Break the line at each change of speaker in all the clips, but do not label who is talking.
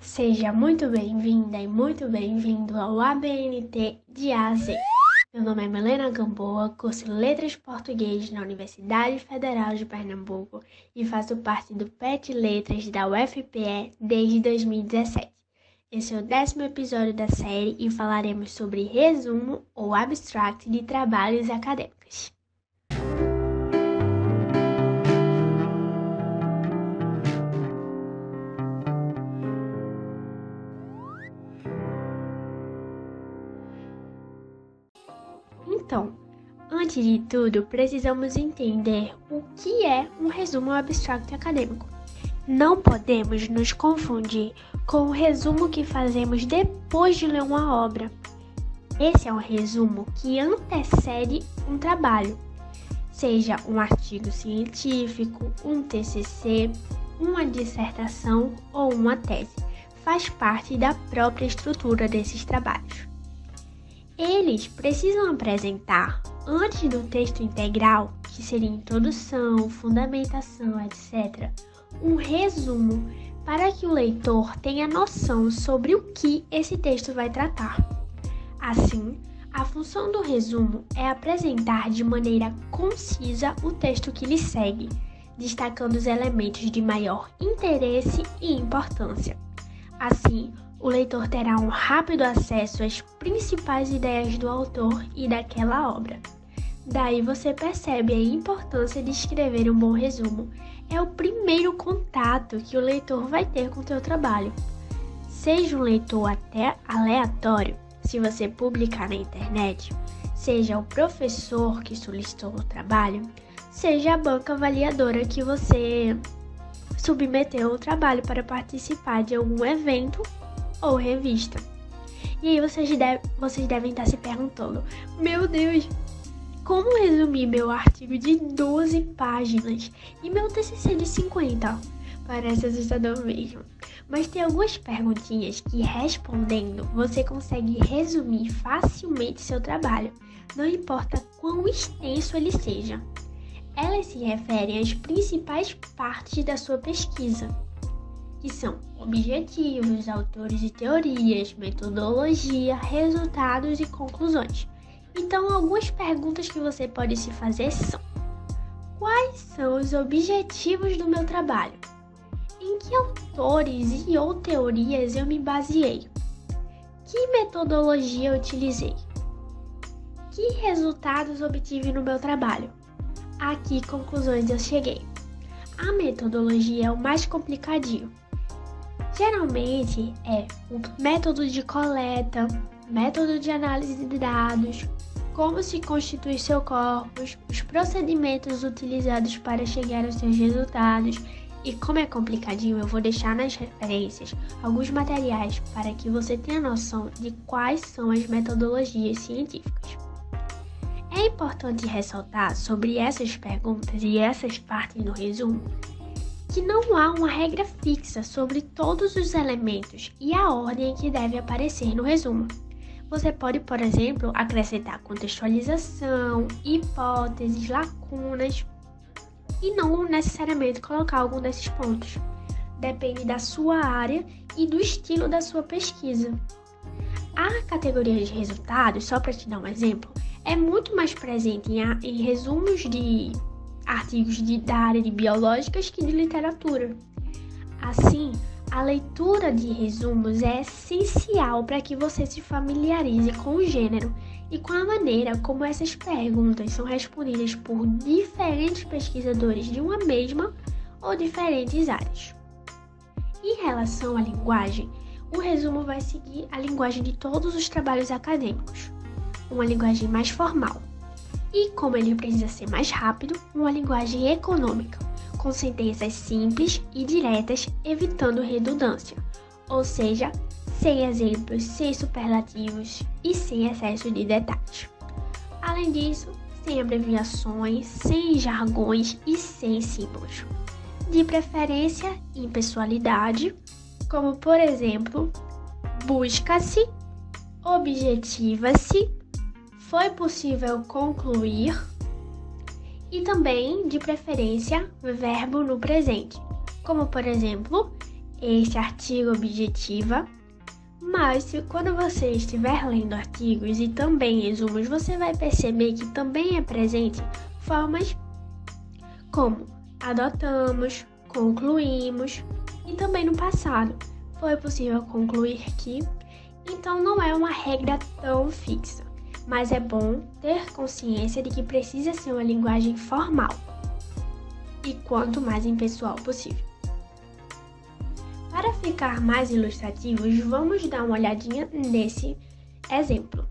Seja muito bem-vinda e muito bem-vindo ao ABNT de A a Z. Meu nome é Milena Gamboa, curso Letras Português na Universidade Federal de Pernambuco e faço parte do PET Letras da UFPE desde 2017. Esse é o 10º episódio da série e falaremos sobre resumo ou abstract de trabalhos acadêmicos. Então, antes de tudo, precisamos entender o que é um resumo abstract acadêmico. Não podemos nos confundir com o resumo que fazemos depois de ler uma obra. Esse é um resumo que antecede um trabalho, seja um artigo científico, um TCC, uma dissertação ou uma tese. Faz parte da própria estrutura desses trabalhos. Eles precisam apresentar, antes do texto integral, que seria introdução, fundamentação, etc., um resumo para que o leitor tenha noção sobre o que esse texto vai tratar. Assim, a função do resumo é apresentar de maneira concisa o texto que lhe segue, destacando os elementos de maior interesse e importância. Assim, o leitor terá um rápido acesso às principais ideias do autor e daquela obra. Daí você percebe a importância de escrever um bom resumo. É o primeiro contato que o leitor vai ter com o seu trabalho. Seja um leitor até aleatório, se você publicar na internet, seja o professor que solicitou o trabalho, seja a banca avaliadora que você submeteu o trabalho para participar de algum evento ou revista. E aí vocês devem estar se perguntando: meu Deus, como resumir meu artigo de 12 páginas e meu TCC de 50? Parece assustador mesmo. Mas tem algumas perguntinhas que, respondendo, você consegue resumir facilmente seu trabalho, não importa quão extenso ele seja. Elas se referem às principais partes da sua pesquisa, que são objetivos, autores e teorias, metodologia, resultados e conclusões. Então, algumas perguntas que você pode se fazer são: quais são os objetivos do meu trabalho? Em que autores e ou teorias eu me baseei? Que metodologia eu utilizei? Que resultados obtive no meu trabalho? A que conclusões eu cheguei? A metodologia é o mais complicadinho. Geralmente é o método de coleta, método de análise de dados, como se constitui seu corpus, os procedimentos utilizados para chegar aos seus resultados. E como é complicadinho, eu vou deixar nas referências alguns materiais para que você tenha noção de quais são as metodologias científicas. É importante ressaltar sobre essas perguntas e essas partes do resumo que não há uma regra fixa sobre todos os elementos e a ordem que deve aparecer no resumo. Você pode, por exemplo, acrescentar contextualização, hipóteses, lacunas e não necessariamente colocar algum desses pontos. Depende da sua área e do estilo da sua pesquisa. A categoria de resultados, só para te dar um exemplo, é muito mais presente em resumos de artigos da área de biológicas que de literatura. Assim, a leitura de resumos é essencial para que você se familiarize com o gênero e com a maneira como essas perguntas são respondidas por diferentes pesquisadores de uma mesma ou diferentes áreas. Em relação à linguagem, o resumo vai seguir a linguagem de todos os trabalhos acadêmicos, uma linguagem mais formal. E como ele precisa ser mais rápido, uma linguagem econômica, com sentenças simples e diretas, evitando redundância, ou seja, sem exemplos, sem superlativos e sem excesso de detalhes. Além disso, sem abreviações, sem jargões e sem símbolos. De preferência, impessoalidade, como por exemplo, busca-se, objetiva-se, foi possível concluir, e também, de preferência, verbo no presente, como por exemplo, este artigo objetiva, mas quando você estiver lendo artigos e também resumos, você vai perceber que também é presente formas como adotamos, concluímos e também no passado. Foi possível concluir que, então não é uma regra tão fixa, mas é bom ter consciência de que precisa ser uma linguagem formal e quanto mais impessoal possível. Para ficar mais ilustrativos, vamos dar uma olhadinha nesse exemplo.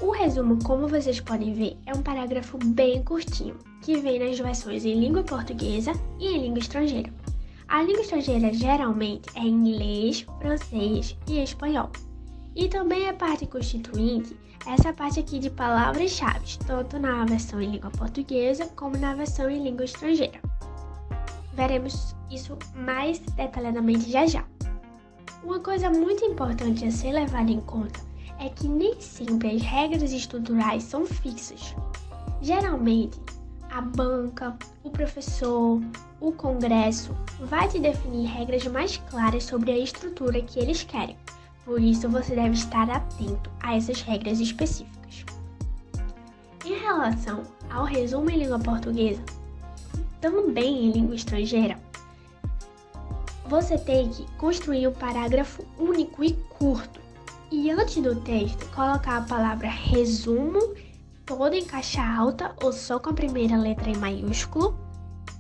O resumo, como vocês podem ver, é um parágrafo bem curtinho, que vem nas versões em língua portuguesa e em língua estrangeira. A língua estrangeira geralmente é inglês, francês e espanhol. E também é parte constituinte essa parte aqui de palavras-chave, tanto na versão em língua portuguesa como na versão em língua estrangeira. Veremos isso mais detalhadamente já já. Uma coisa muito importante a ser levada em conta é que nem sempre as regras estruturais são fixas. Geralmente, a banca, o professor, o congresso vai te definir regras mais claras sobre a estrutura que eles querem. Por isso, você deve estar atento a essas regras específicas. Em relação ao resumo em língua portuguesa, também em língua estrangeira, você tem que construir um parágrafo único e curto. E antes do texto, colocar a palavra resumo, toda em caixa alta ou só com a primeira letra em maiúsculo,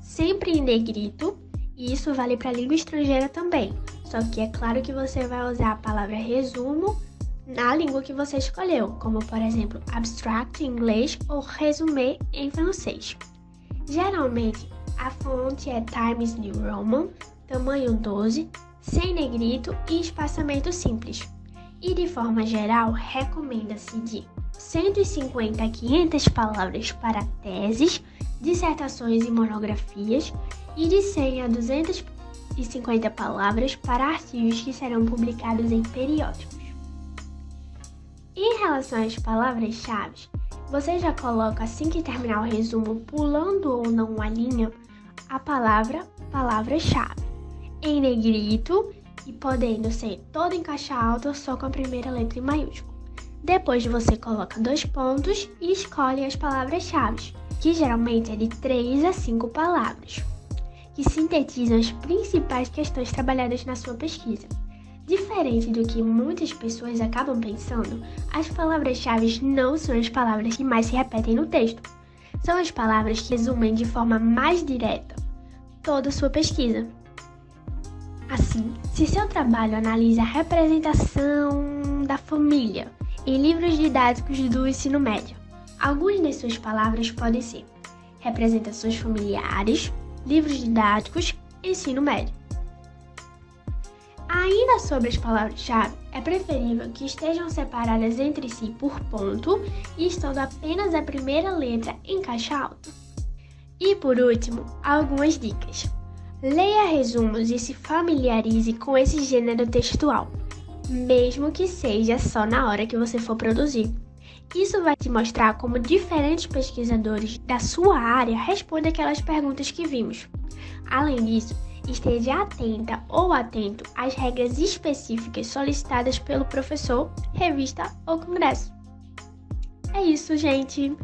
sempre em negrito, e isso vale para a língua estrangeira também. Só que é claro que você vai usar a palavra resumo na língua que você escolheu, como por exemplo, abstract em inglês ou résumé em francês. Geralmente, a fonte é Times New Roman, tamanho 12, sem negrito e espaçamento simples. E de forma geral, recomenda-se de 150 a 500 palavras para teses, dissertações e monografias e de 100 a 250 palavras para artigos que serão publicados em periódicos. Em relação às palavras-chave, você já coloca assim que terminar o resumo, pulando ou não uma linha, a palavra-chave, em negrito e podendo ser toda em caixa alta só com a primeira letra em maiúsculo. Depois você coloca 2 pontos e escolhe as palavras-chave, que geralmente é de 3 a 5 palavras, que sintetizam as principais questões trabalhadas na sua pesquisa. Diferente do que muitas pessoas acabam pensando, as palavras-chave não são as palavras que mais se repetem no texto. São as palavras que resumem de forma mais direta toda a sua pesquisa. Assim, se seu trabalho analisa a representação da família em livros didáticos do ensino médio, algumas de suas palavras podem ser representações familiares, livros didáticos, ensino médio. Ainda sobre as palavras-chave, é preferível que estejam separadas entre si por ponto e estando apenas a primeira letra em caixa alta. E por último, algumas dicas. Leia resumos e se familiarize com esse gênero textual, mesmo que seja só na hora que você for produzir. Isso vai te mostrar como diferentes pesquisadores da sua área respondem aquelas perguntas que vimos. Além disso, esteja atenta ou atento às regras específicas solicitadas pelo professor, revista ou congresso. É isso, gente!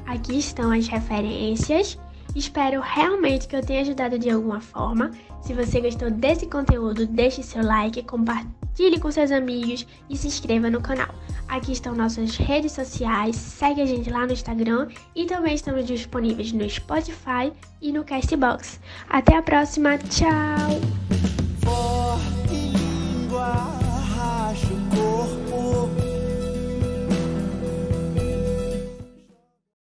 Aqui estão as referências. Espero realmente que eu tenha ajudado de alguma forma. Se você gostou desse conteúdo, deixe seu like, compartilhe com seus amigos e se inscreva no canal. Aqui estão nossas redes sociais, segue a gente lá no Instagram e também estamos disponíveis no Spotify e no Castbox. Até a próxima, tchau!